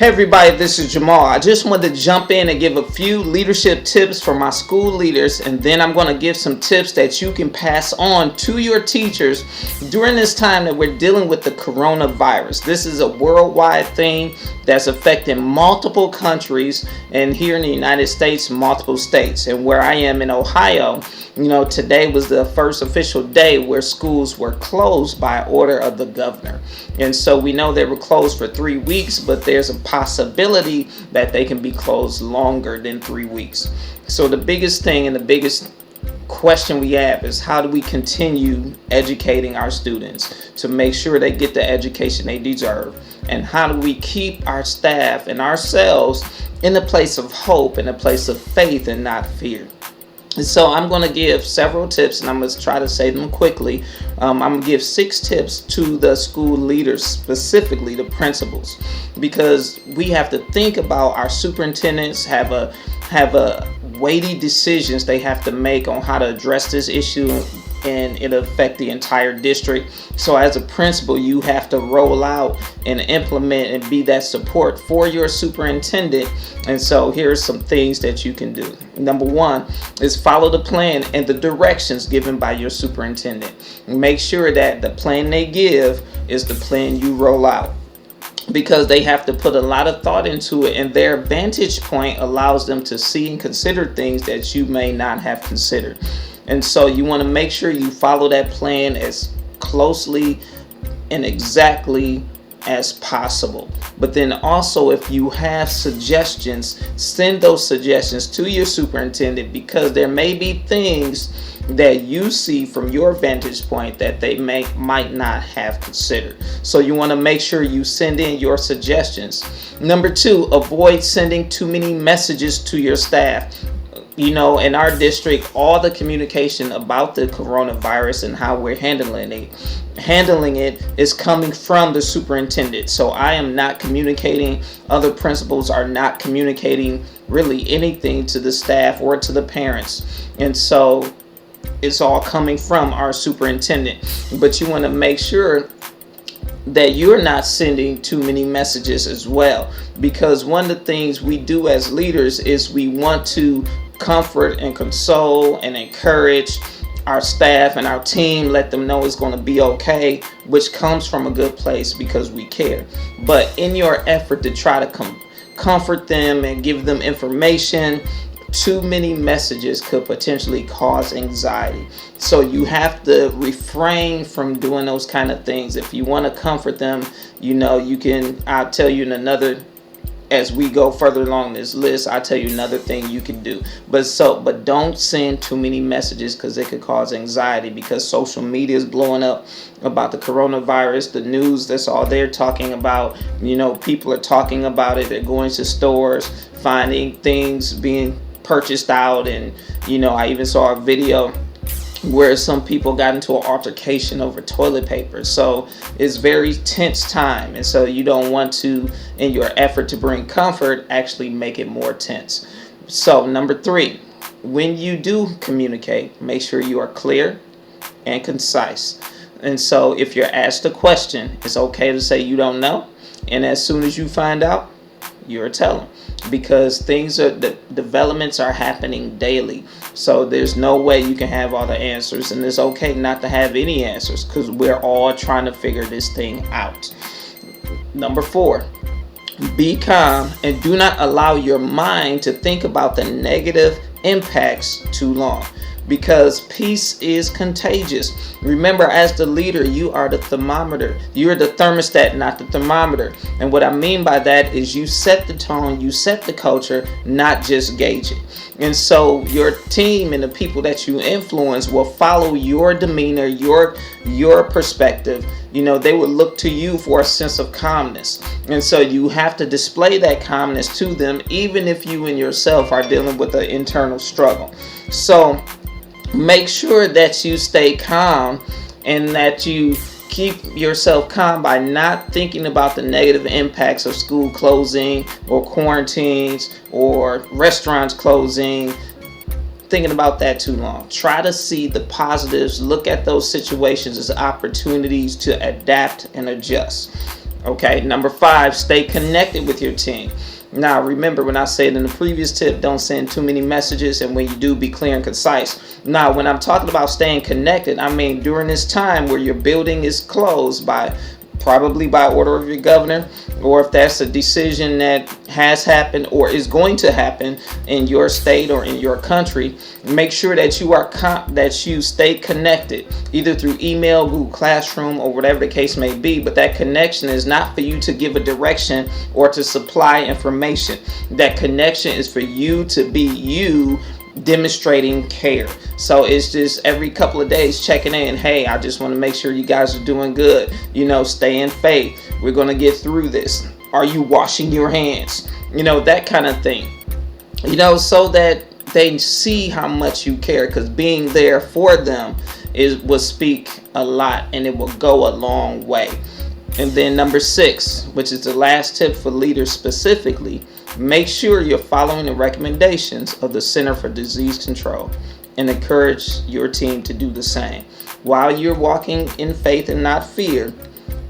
Hey everybody, this is Jamal. I just wanted to jump in and give a few leadership tips for my school leaders, and then I'm going to give some tips that you can pass on to your teachers during this time that we're dealing with the coronavirus. This is a worldwide thing that's affecting multiple countries, and here in the United States, multiple states. And where I am in Ohio, today was the first official day where schools were closed by order of the governor. And so we know they were closed for 3 weeks, but there's a possibility that they can be closed longer than 3 weeks. So the biggest thing and the biggest question we have is, how do we continue educating our students to make sure they get the education they deserve? And how do we keep our staff and ourselves in a place of hope, in a place of faith and not fear? And so I'm going to give several tips, and I'm going to try to say them quickly. I'm going to give 6 tips to the school leaders, specifically the principals, because we have to think about our superintendents have a weighty decisions they have to make on how to address this issue, and it'll affect the entire district. So as a principal, you have to roll out and implement and be that support for your superintendent. And so here's some things that you can do. Number 1 is follow the plan and the directions given by your superintendent. Make sure that the plan they give is the plan you roll out, because they have to put a lot of thought into it, and their vantage point allows them to see and consider things that you may not have considered. And so you want to make sure you follow that plan as closely and exactly as possible. But then also, if you have suggestions, send those suggestions to your superintendent, because there may be things that you see from your vantage point that they might not have considered. So you want to make sure you send in your suggestions. Number 2, avoid sending too many messages to your staff. In our district, all the communication about the coronavirus and how we're handling it is coming from the superintendent. So I am not communicating. Other principals are not communicating really anything to the staff or to the parents. And so it's all coming from our superintendent. But you want to make sure that you're not sending too many messages as well, because one of the things we do as leaders is we want to comfort and console and encourage our staff and our team, let them know it's going to be okay, which comes from a good place because we care. But in your effort to try to comfort them and give them information, too many messages could potentially cause anxiety. So you have to refrain from doing those kind of things. If you want to comfort them, I'll tell you in another, as we go further along this list, I'll tell you another thing you can do. But don't send too many messages, because it could cause anxiety, because social media is blowing up about the coronavirus. The news, that's all they're talking about. People are talking about it. They're going to stores, finding things being purchased out. And, I even saw a video where some people got into an altercation over toilet paper. So it's very tense time. And so you don't want to, in your effort to bring comfort, actually make it more tense. So number 3, when you do communicate, make sure you are clear and concise. And so if you're asked a question, it's okay to say you don't know. And as soon as you find out, you're telling, because the developments are happening daily. So there's no way you can have all the answers, and it's okay not to have any answers, because we're all trying to figure this thing out. Number 4, be calm and do not allow your mind to think about the negative impacts too long, because peace is contagious. Remember, as the leader, you are the thermometer. You're the thermostat, not the thermometer. And what I mean by that is you set the tone, you set the culture, not just gauge it. And so your team and the people that you influence will follow your demeanor, your perspective. They will look to you for a sense of calmness. And so you have to display that calmness to them, even if you and yourself are dealing with an internal struggle. So make sure that you stay calm, and that you keep yourself calm by not thinking about the negative impacts of school closing or quarantines or restaurants closing, thinking about that too long. Try to see the positives. Look at those situations as opportunities to adapt and adjust. Okay, number 5, stay connected with your team. Now, remember when I said in the previous tip, don't send too many messages, and when you do, be clear and concise. Now, when I'm talking about staying connected, I mean during this time where your building is closed probably by order of your governor, or if that's a decision that has happened or is going to happen in your state or in your country, make sure that you stay connected, either through email, Google Classroom, or whatever the case may be. But that connection is not for you to give a direction or to supply information. That connection is for you to be you, demonstrating care. So it's just every couple of days checking in. Hey, I just want to make sure you guys are doing good. Stay in faith. We're going to get through this. Are you washing your hands? That kind of thing. So that they see how much you care, because being there for them will speak a lot, and it will go a long way. And then number 6, which is the last tip for leaders specifically, make sure you're following the recommendations of the Center for Disease Control, and encourage your team to do the same. While you're walking in faith and not fear,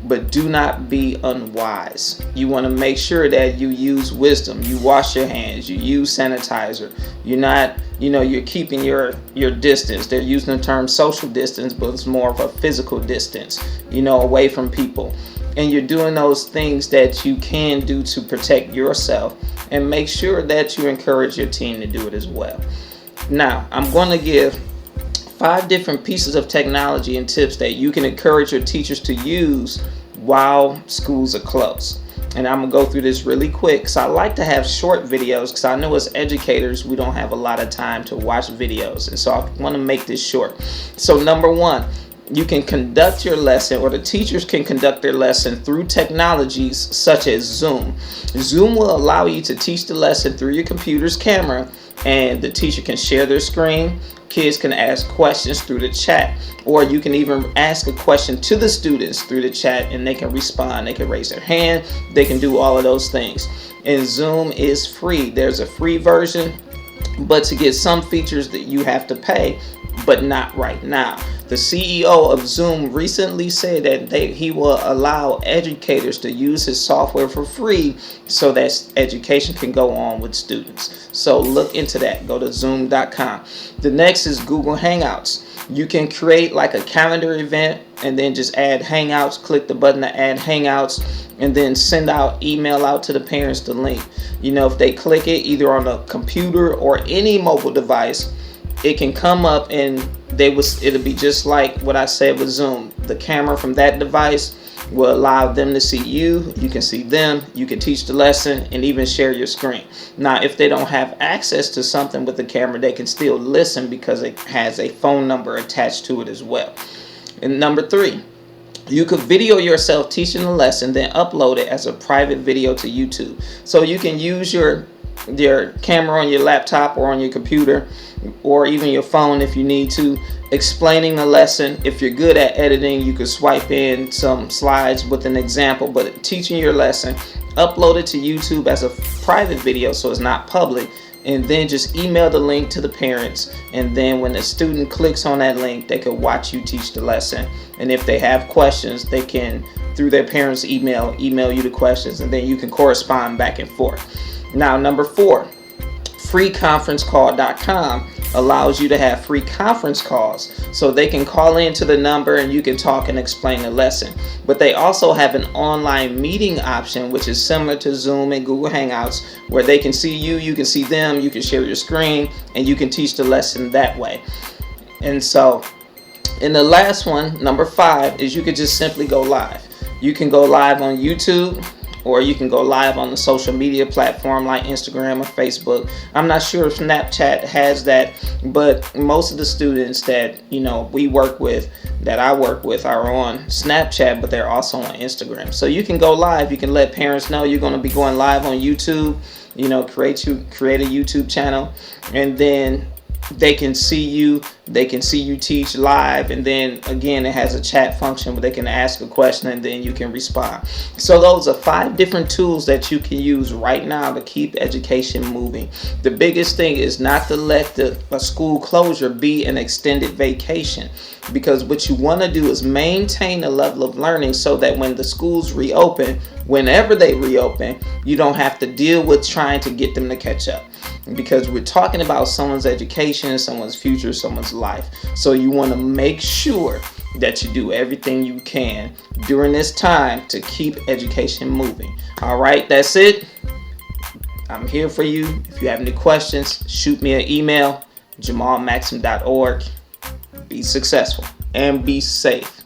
but do not be unwise. You want to make sure that you use wisdom. You wash your hands. You use sanitizer. You're keeping your distance. They're using the term social distance, but it's more of a physical distance, away from people. And you're doing those things that you can do to protect yourself, and make sure that you encourage your team to do it as well. Now, I'm going to give 5 different pieces of technology and tips that you can encourage your teachers to use while schools are closed. And I'm going to go through this really quick, because I like to have short videos, because I know as educators we don't have a lot of time to watch videos, and so I want to make this short. So number 1, you can conduct your lesson, or the teachers can conduct their lesson through technologies such as Zoom. Zoom will allow you to teach the lesson through your computer's camera, and the teacher can share their screen. Kids can ask questions through the chat, or you can even ask a question to the students through the chat, and they can respond. They can raise their hand. They can do all of those things. And Zoom is free. There's a free version, but to get some features that you have to pay, but not right now. The CEO of Zoom recently said that he will allow educators to use his software for free, so that education can go on with students. So look into that. Go to zoom.com. The next is Google Hangouts. You can create like a calendar event, and then just add Hangouts. Click the button to add Hangouts, and then email out to the parents the link. If they click it either on a computer or any mobile device, it can come up, and it'll be just like what I said with Zoom. The camera from that device will allow them to see you. You can see them. You can teach the lesson and even share your screen. Now, if they don't have access to something with the camera, they can still listen, because it has a phone number attached to it as well. And number 3, you could video yourself teaching the lesson, then upload it as a private video to YouTube. So you can use your camera on your laptop or on your computer, or even your phone if you need to, explaining the lesson. If you're good at editing, you could swipe in some slides with an example, but teaching your lesson, upload it to YouTube as a private video, so it's not public, and then just email the link to the parents. And then when the student clicks on that link, they can watch you teach the lesson. And if they have questions, they can, through their parents' email you the questions, and then you can correspond back and forth. Now, number 4, freeconferencecall.com allows you to have free conference calls, so they can call in to the number and you can talk and explain the lesson. But they also have an online meeting option, which is similar to Zoom and Google Hangouts, where they can see you, you can see them, you can share your screen, and you can teach the lesson that way. And so, and the last one, number 5, is you could just simply go live. You can go live on YouTube, or you can go live on the social media platform like Instagram or Facebook. I'm not sure if Snapchat has that, but most of the students that I work with are on Snapchat, but they're also on Instagram. So you can go live. You can let parents know you're going to be going live on YouTube. Create a YouTube channel, and then they can see you They can see you teach live, and then again it has a chat function where they can ask a question and then you can respond. So those are 5 different tools that you can use right now to keep education moving. The biggest thing is not to let a school closure be an extended vacation, because what you want to do is maintain a level of learning so that when the schools reopen, whenever they reopen, you don't have to deal with trying to get them to catch up, because we're talking about someone's education, someone's future, someone's life. So you want to make sure that you do everything you can during this time to keep education moving. All right, that's it. I'm here for you. If you have any questions, shoot me an email, jamalmaxim.org. Be successful and be safe.